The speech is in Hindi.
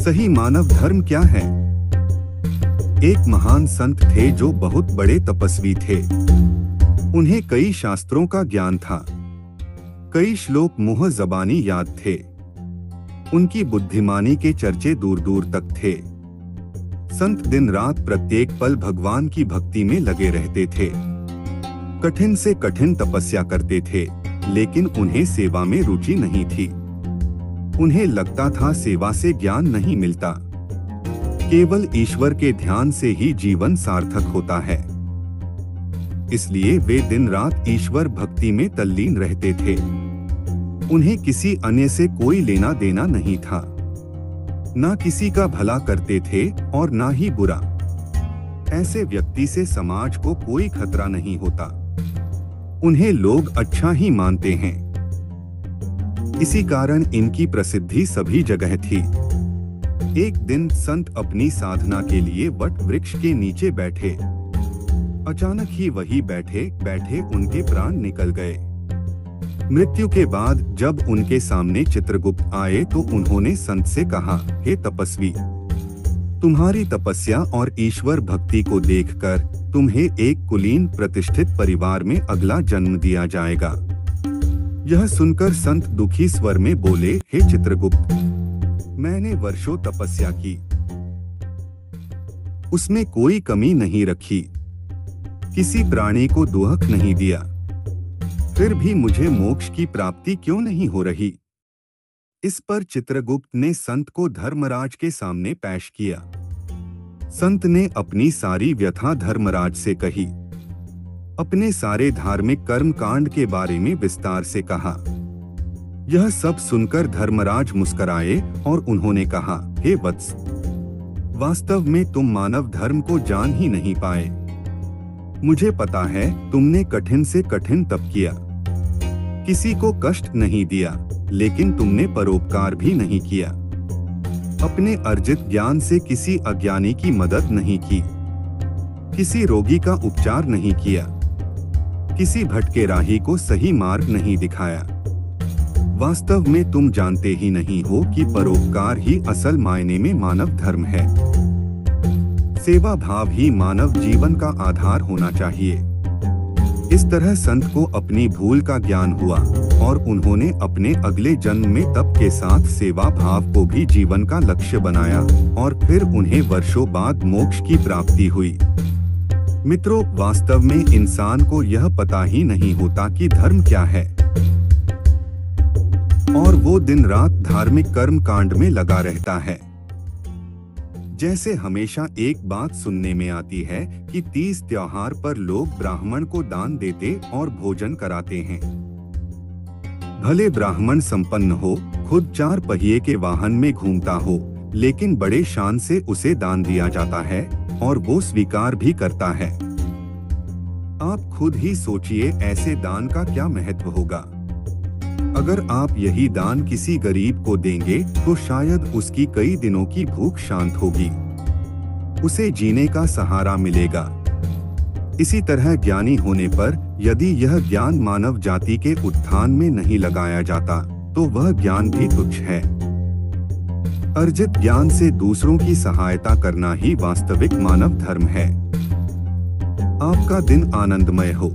सही मानव धर्म क्या है? एक महान संत थे जो बहुत बड़े तपस्वी थे। उन्हें कई शास्त्रों का ज्ञान था, कई श्लोक मुँह ज़बानी याद थे। उनकी बुद्धिमानी के चर्चे दूर दूर तक थे। संत दिन रात प्रत्येक पल भगवान की भक्ति में लगे रहते थे। कठिन से कठिन तपस्या करते थे, लेकिन उन्हें सेवा में रुचि नहीं थी। उन्हें लगता था सेवा से ज्ञान नहीं मिलता, केवल ईश्वर के ध्यान से ही जीवन सार्थक होता है। इसलिए वे दिन रात ईश्वर भक्ति में तल्लीन रहते थे। उन्हें किसी अन्य से कोई लेना देना नहीं था। ना किसी का भला करते थे और ना ही बुरा। ऐसे व्यक्ति से समाज को कोई खतरा नहीं होता। उन्हें लोग अच्छा ही मानते हैं। इसी कारण इनकी प्रसिद्धि सभी जगह थी। एक दिन संत अपनी साधना के लिए वट वृक्ष के नीचे बैठे। अचानक ही वही बैठे बैठे उनके प्राण निकल गए। मृत्यु के बाद जब उनके सामने चित्रगुप्त आए तो उन्होंने संत से कहा, हे तपस्वी, तुम्हारी तपस्या और ईश्वर भक्ति को देखकर तुम्हें एक कुलीन प्रतिष्ठित परिवार में अगला जन्म दिया जाएगा। यह सुनकर संत दुखी स्वर में बोले, हे चित्रगुप्त, मैंने वर्षों तपस्या की, उसमें कोई कमी नहीं रखी, किसी प्राणी को दुख नहीं दिया, फिर भी मुझे मोक्ष की प्राप्ति क्यों नहीं हो रही? इस पर चित्रगुप्त ने संत को धर्मराज के सामने पेश किया। संत ने अपनी सारी व्यथा धर्मराज से कही। अपने सारे धार्मिक कर्म कांड के बारे में विस्तार से कहा। यह सब सुनकर धर्मराज मुस्कुराए और उन्होंने कहा, हे वत्स, वास्तव में तुम मानव धर्म को जान ही नहीं पाए। मुझे पता है तुमने कठिन से कठिन तप किया, किसी को कष्ट नहीं दिया, लेकिन तुमने परोपकार भी नहीं किया। अपने अर्जित ज्ञान से किसी अज्ञानी की मदद नहीं की, किसी रोगी का उपचार नहीं किया, किसी भटके राही को सही मार्ग नहीं दिखाया। वास्तव में तुम जानते ही नहीं हो कि परोपकार ही असल मायने में मानव धर्म है। सेवा भाव ही मानव जीवन का आधार होना चाहिए। इस तरह संत को अपनी भूल का ज्ञान हुआ और उन्होंने अपने अगले जन्म में तप के साथ सेवा भाव को भी जीवन का लक्ष्य बनाया और फिर उन्हें वर्षों बाद मोक्ष की प्राप्ति हुई। मित्रों, वास्तव में इंसान को यह पता ही नहीं होता कि धर्म क्या है और वो दिन रात धार्मिक कर्म कांड में लगा रहता है। जैसे हमेशा एक बात सुनने में आती है कि 30 त्योहार पर लोग ब्राह्मण को दान देते और भोजन कराते हैं। भले ब्राह्मण संपन्न हो, खुद 4 पहिए के वाहन में घूमता हो, लेकिन बड़े शान से उसे दान दिया जाता है और वो स्वीकार भी करता है। आप खुद ही सोचिए, ऐसे दान का क्या महत्व होगा। अगर आप यही दान किसी गरीब को देंगे तो शायद उसकी कई दिनों की भूख शांत होगी, उसे जीने का सहारा मिलेगा। इसी तरह ज्ञानी होने पर यदि यह ज्ञान मानव जाति के उत्थान में नहीं लगाया जाता तो वह ज्ञान भी तुच्छ है। अर्जित ज्ञान से दूसरों की सहायता करना ही वास्तविक मानव धर्म है। आपका दिन आनंदमय हो।